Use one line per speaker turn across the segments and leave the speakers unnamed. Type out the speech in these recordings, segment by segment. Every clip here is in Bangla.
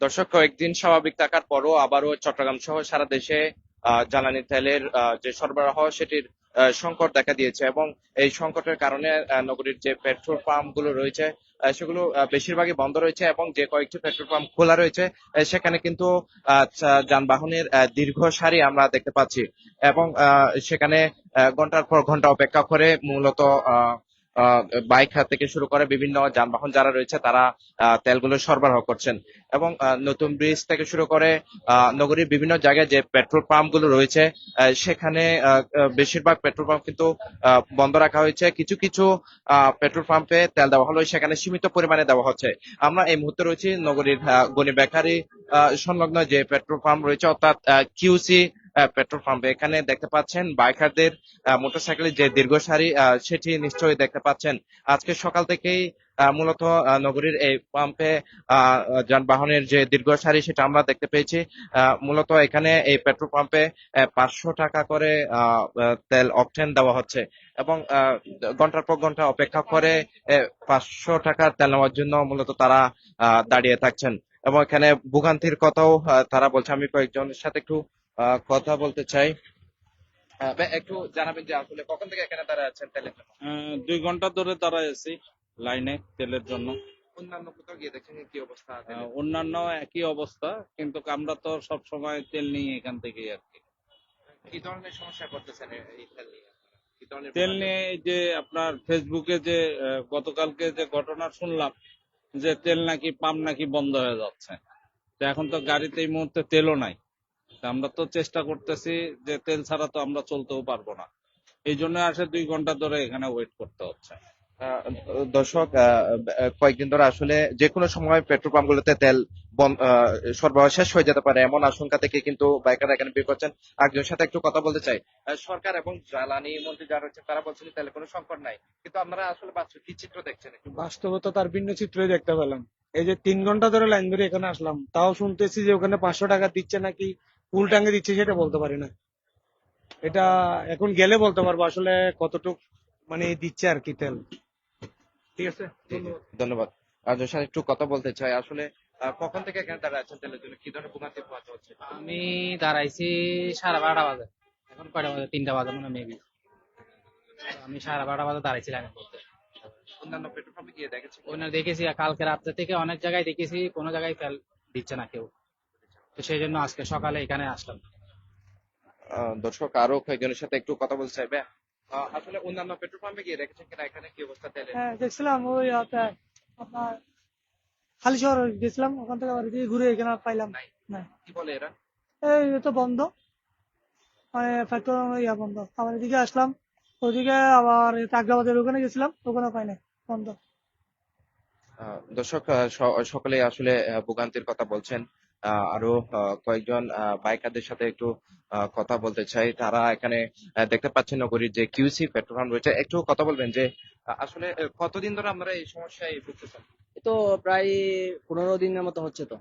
দর্শক, কয়েকদিন স্বাভাবিক থাকার পরও আবারও চট্টগ্রাম সহ সারা দেশে জ্বালানি তেলের যে সরবরাহ সেটির সংকট দেখা দিয়েছে এবং এই সংকটের কারণে নগরীর যে পেট্রোল পাম্প গুলো রয়েছে সেগুলো বেশিরভাগই বন্ধ রয়েছে এবং যে কয়েকটি পেট্রোল পাম্প খোলা রয়েছে সেখানে কিন্তু যানবাহনের দীর্ঘ সারি আমরা দেখতে পাচ্ছি এবং সেখানে ঘন্টার পর ঘন্টা অপেক্ষা করে মূলত আহ আহ বাইক থেকে শুরু করে বিভিন্ন যানবাহন যারা রয়েছে তারা তেলগুলো সরবরাহ করছেন এবং নতুন ব্রিজ থেকে শুরু করে নগরীর বিভিন্ন জায়গায় যে পেট্রোল পাম্প গুলো রয়েছে সেখানে বেশিরভাগ পেট্রোল পাম্প কিন্তু বন্ধ রাখা হয়েছে। কিছু কিছু পেট্রোল পাম্পে তেল দেওয়া হলো, সেখানে সীমিত পরিমাণে দেওয়া হচ্ছে। আমরা এই মুহূর্তে রয়েছি নগরীর গনি বেকারি সংলগ্ন যে পেট্রোল পাম্প রয়েছে, অর্থাৎ কিউসি পেট্রোল পাম্পে। এখানে দেখতে পাচ্ছেন বাইকারদের মোটরসাইকেলের যে দীর্ঘ সারি সেটি নিশ্চয়ই দেখতে পাচ্ছেন। আজকে সকাল থেকেই মূলত নগরীর এই পাম্পে যানবাহনের যে দীর্ঘ সারি সেটা আমরা দেখতে পেয়েছি। মূলত এখানে এই পেট্রোল পাম্পে 500 টাকা করে তেল অকটেন দেওয়া হচ্ছে এবং ঘন্টার পর ঘন্টা অপেক্ষা করে 500 টাকার তেল নেওয়ার জন্য মূলত তারা দাঁড়িয়ে থাকছেন এবং এখানে ভোগান্তির কথাও তারা বলছে। আমি কয়েকজনের সাথে একটু কথা বলতে চাই। একটু জানাবেন যে আসলে কখন থেকে এখানে দাঁড়ায় আছেন তেলের জন্য?
2 ঘন্টা ধরে দাঁড়ায় আছি লাইনে তেলের জন্য।
অন্যান্য কোথাও গিয়ে দেখছেন কি অবস্থা তেলের?
অন্যান্য একই অবস্থা, কিন্তু আমরা তো সব সময় তেল নিই এখান থেকেই আর কি।
কি ধরনের সমস্যা করতেছেন এই তেল নিয়ে? কি ধরনের
তেল নিয়ে এই যে আপনার ফেসবুকে যে গতকালকে যে ঘটনা শুনলাম যে তেল নাকি পাম্প নাকি বন্ধ হয়ে যাচ্ছে, তো এখন তো গাড়িতে এই মুহূর্তে তেলও নাই। তা আমরা তো চেষ্টা করতেছি যে তেল ছাড়া তো আমরা চলতেও পারবো না, এই জন্য আসে 2 ঘন্টা ধরে এখানে ওয়েট করতে হচ্ছে।
আহ, দর্শক, কয়েকদিন ধরে আসলে যে কোনো সময় পেট্রোল পাম্প গুলোতে তেল সরবরাহ শেষ হয়ে যেতে পারে এমন আশঙ্কা থেকে কিন্তু বাইকাররা এখানে বের করছেন। একজনের সাথে একটু কথা বলতে চাই। সরকার এবং জ্বালানি মন্ত্রী যারা রয়েছে তারা বলছেন তেলের কোনো সংকট নাই, কিন্তু আপনারা আসলে বাস্তব কি চিত্র দেখছেন একটু?
বাস্তবতা তার ভিন্ন চিত্রই দেখতে পেলাম। এই যে 3 ঘন্টা ধরে লাইন ধরে এখানে আসলাম, তাও শুনতেছি যে ওখানে 500 টাকা দিচ্ছে নাকি ফুল ট্যাঙ্কে দিচ্ছে, সেটা বলতে পারি না। এটা এখন গেলে বলতে পারবো আসলে কতটুক মানে দিচ্ছে আর কি তেল। ঠিক আছে,
জি, জি,
ধন্যবাদ।
ধন্যবাদ। একজনের সাথে একটু কথা বলতে চাই। আসলে কখন থেকে এখানে দাঁড়ায় আছেন তেলের জন্য? কি ধরনের ভোগান্তি পোহাতে হচ্ছে?
আমি দাঁড়াইছি 12:30 বাজে। এখন কয়টা বাজে? 3টা বাজে মনে মেবি। আমি 12:30 বাজে দাঁড়াইছিলাম বলতে।
অন্যান্য পেট্রোল পাম্পে গিয়ে দেখেছেন কিনা?
ওখানে দেখেছি কালকে রাত্রে থেকে অনেক জায়গায় দেখেছি, কোনো জায়গায় তেল দিচ্ছে না কেউ। তো সেই জন্য আজকে সকালে এখানে আসলাম।
দর্শক, আরো কয়েকজনের সাথে একটু কথা বলতে চাইবে। আসলে অন্যান্য পেট্রোল পাম্পে গিয়ে দেখেছেন কিনা এখানে কি অবস্থা তেলের?
হ্যাঁ, দেখছিলাম ওই আপনার খালি শহর গেছিলাম, ওখান থেকে আবার এদিকে ঘুরে এখানে আর পাইলাম
নাই।
না।
কি বলে এরা?
এই তো বন্ধ, মানে ফ্যাক্টরি বন্ধ। আবার এদিকে আসলাম, ওদিকে আবার তাগরাবাদের ওখানে গেছিলাম, ওখানে পাই নাই, বন্ধ।
দর্শক, সকলে আসলে ভোগান্তির কথা বলছেন। আরো কয়েকজন বাইকারদের সাথে একটু কথা বলতে চাই। তারা এখানে দেখতে পাচ্ছেন নগরীর যে কিউসি পেট্রোল পাম্প রয়েছে। একটু কথা বলবেন যে আসলে কতদিন ধরে আপনারা এই সমস্যায় ভুগতেছেন?
তো প্রায় 15 দিনের মতো হচ্ছে। তো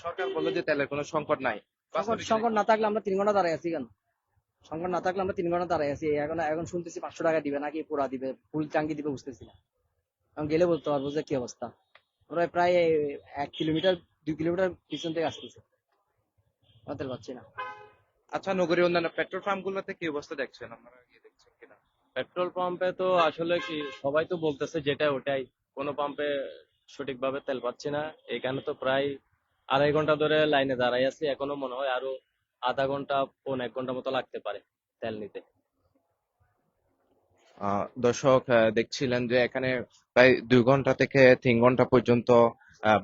সরকার বললো যে তেলের কোনো সংকট নাই,
সংকট
বাস্তবে কি?
সংকট না থাকলে আমরা 3 ঘন্টা দাঁড়ায় আছি কেন? সংকট না থাকলে আমরা 3 ঘন্টা দাঁড়ায় আছি। এখন এখন শুনতেছি 500 টাকা দিবে নাকি পুরা দিবে, ফুল টাঙ্কি দিবে, বুঝতেছি না। এখন গেলে বলতে পারবো যে কি অবস্থা। আমরা প্রায় 1 কিলোমিটার 2 কিলোমিটার পিছন থেকে আসতেছি, আমাদের পাচ্ছি না।
আচ্ছা, নগরীর অন্যান্য পেট্রোল পাম্প গুলোতে কি অবস্থা দেখছেন? আপনারা গিয়ে দেখছেন কিনা?
পেট্রোল পাম্পে তো আসলে কি সবাই তো বলতেছে যেটা ওটাই, কোনো পাম্পে সঠিকভাবে তেল পাচ্ছি না। এখানে তো প্রায় 2.5 ঘন্টা ধরে লাইনে দাঁড়াই আছি, এখনো মনে হয় আরো আধা ঘন্টা 1.5 ঘন্টা মতো লাগতে পারে তেল নিতে।
দর্শক, দেখছিলেন যে এখানে প্রায় 2 ঘন্টা থেকে 3 ঘন্টা পর্যন্ত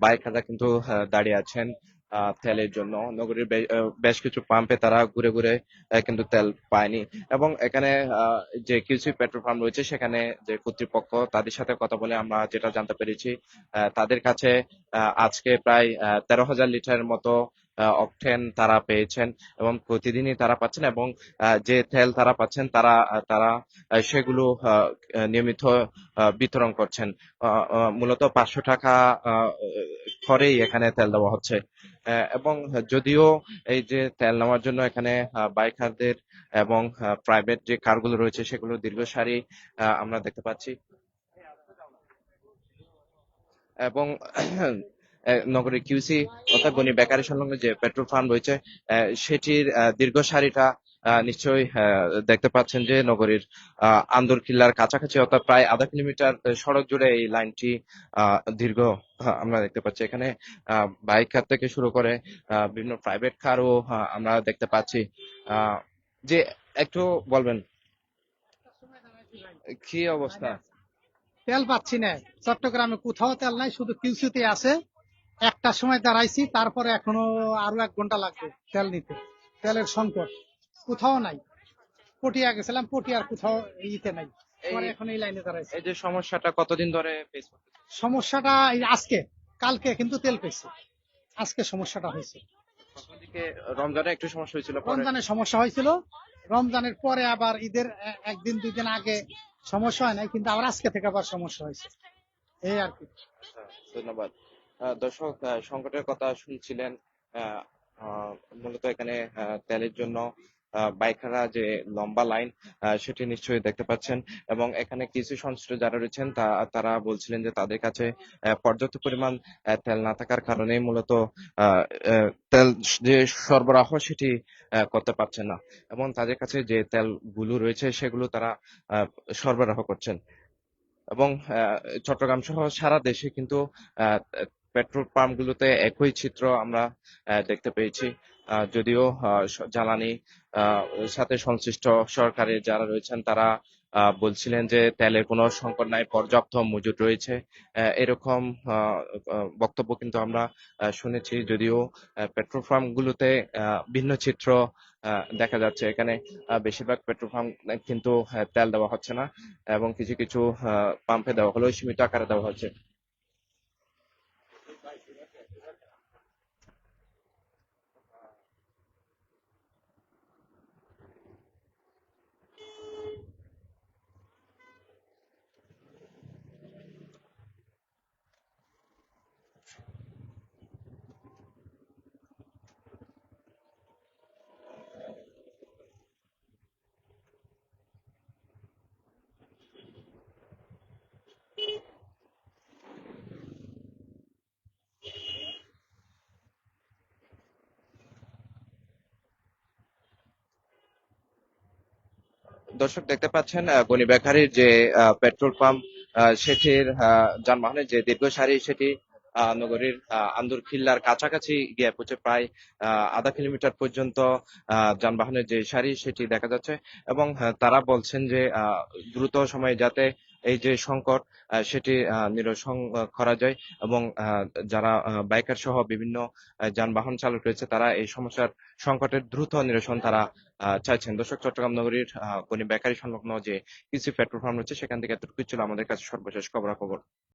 বাইকাররা কিন্তু দাঁড়িয়ে আছেন তেলের জন্য। নগরীর বেশ কিছু পাম্পে তারা ঘুরে ঘুরে কিন্তু তেল পায়নি এবং এখানে যে কিছু পেট্রোল পাম্প রয়েছে সেখানে যে কর্তৃপক্ষ তাদের সাথে কথা বলে আমরা যেটা জানতে পেরেছি, তাদের কাছে আজকে প্রায় 13,000 লিটারের মতো অকটেন তারা পেয়েছেন এবং প্রতিদিনই তারা পাচ্ছেন এবং যে তেল তারা পাচ্ছেন তারা তারা সেগুলো নিয়মিত বিতরণ করছেন। মূলত 500 টাকা করেই এখানে তেল দেওয়া হচ্ছে। এবং যদিও এই যে তেল নেওয়ার জন্য এখানে বাইকারদের এবং প্রাইভেট যে কারগুলো রয়েছে সেগুলো দীর্ঘ সারি আমরা দেখতে পাচ্ছি এবং নগরীর কিউসি অর্থাৎ গনি বেকারি সংলগ্ন যে পেট্রোল পাম্প রয়েছে সেটির দীর্ঘ সারিটা নিশ্চয়ই দেখতে পাচ্ছেন যে নগরীর আন্দরকিল্লার কাছাকাছি অর্থাৎ প্রায় আধা কিলোমিটার সড়ক জুড়ে এই লাইনটি দীর্ঘ আমরা দেখতে পাচ্ছি। এখানে বাইক কার থেকে শুরু করে বিভিন্ন প্রাইভেট কারও আমরা দেখতে পাচ্ছি। যে একটু বলবেন কি অবস্থা?
তেল পাচ্ছি না, চট্টগ্রামে কোথাও তেল নাই, শুধু কিউসিতে আছে। একটা সময় দাঁড়াইছি, তারপরে এখনো আরো 1 ঘন্টা লাগবে তেল নিতে। তেলের সংকট কোথাও নাই। পটিয়া গেছিলাম, পটিয়ার কোথাও ইতে নাই, পরে এখন এই লাইনে দাঁড়াইছি।
এই যে সমস্যাটা কতদিন ধরে ফেস করতেছেন?
সমস্যাটা এই আজকে, কালকে কিন্তু তেল পেয়েছি, আজকে সমস্যাটা হয়েছে।
প্রথম দিকে রমজানে একটু সমস্যা হয়েছিল, পরে
রমজানের সমস্যা হয়েছিল, রমজানের পরে আবার ঈদের 1 দিন 2 দিন আগে সমস্যা হয় নাই, কিন্তু আবার আজকে থেকে আবার সমস্যা হয়েছে, এই আর কি।
ধন্যবাদ। দর্শক, সংকটের কথা শুনছিলেন। আহ, মূলত এখানে তেলের জন্য বাইকাররা যে লম্বা লাইন সেটি নিশ্চয়ই দেখতে পাচ্ছেন, এবং এখানে কিছু সংশ্লিষ্ট যারা রয়েছেন তারা বলছিলেন যে তাদের কাছে পর্যাপ্ত পরিমাণ তেল না থাকার কারণে মূলত আহ, তেল যে সরবরাহ সেটি করতে পারছেন না, এবং তাদের কাছে যে তেলগুলো রয়েছে সেগুলো তারা সরবরাহ করছেন। এবং চট্টগ্রাম সহ সারা দেশে কিন্তু আহ, পেট্রোল পাম্প গুলোতে একই চিত্র আমরা দেখতে পেয়েছি। যদিও জ্বালানি সাথে সংশ্লিষ্ট সরকারের যারা রয়েছেন তারা বলছিলেন যে তেলের কোনো সংকট নাই, পর্যাপ্ত মজুদ রয়েছে। এরকম বক্তব্য কিন্তু আমরা শুনেছি, যদিও পেট্রোল পাম্প গুলোতে ভিন্ন চিত্র দেখা যাচ্ছে। এখানে বেশিরভাগ পেট্রোল পাম্প কিন্তু তেল দেওয়া হচ্ছে না, এবং কিছু কিছু পাম্পে দেওয়া হলেও সীমিত আকারে দেওয়া হচ্ছে। দর্শক, দেখতে পাচ্ছেন গনি বেকারির যে পেট্রোল পাম্প সেটির যানবাহনের যে দীর্ঘ সারি সেটি নগরীর আন্দরকিল্লার কাছাকাছি গিয়ে পৌঁছে, প্রায় আধা কিলোমিটার পর্যন্ত যানবাহনের যে সারি সেটি দেখা যাচ্ছে। এবং তারা বলছেন যে দ্রুত সময়ে যাতে এই যে সংকট সেটি নিরসন করা যায়, এবং যারা বাইকার সহ বিভিন্ন যানবাহন চালক রয়েছে তারা এই সমস্যার সংকটের দ্রুত নিরসন তারা চাইছেন। দর্শক, চট্টগ্রাম নগরীর গনি বেকারি সংলগ্ন যে কিছু পেট্রোল পাম্প রয়েছে সেখান থেকে এতটুকু ছিল আমাদের কাছে সর্বশেষ খবরাখবর।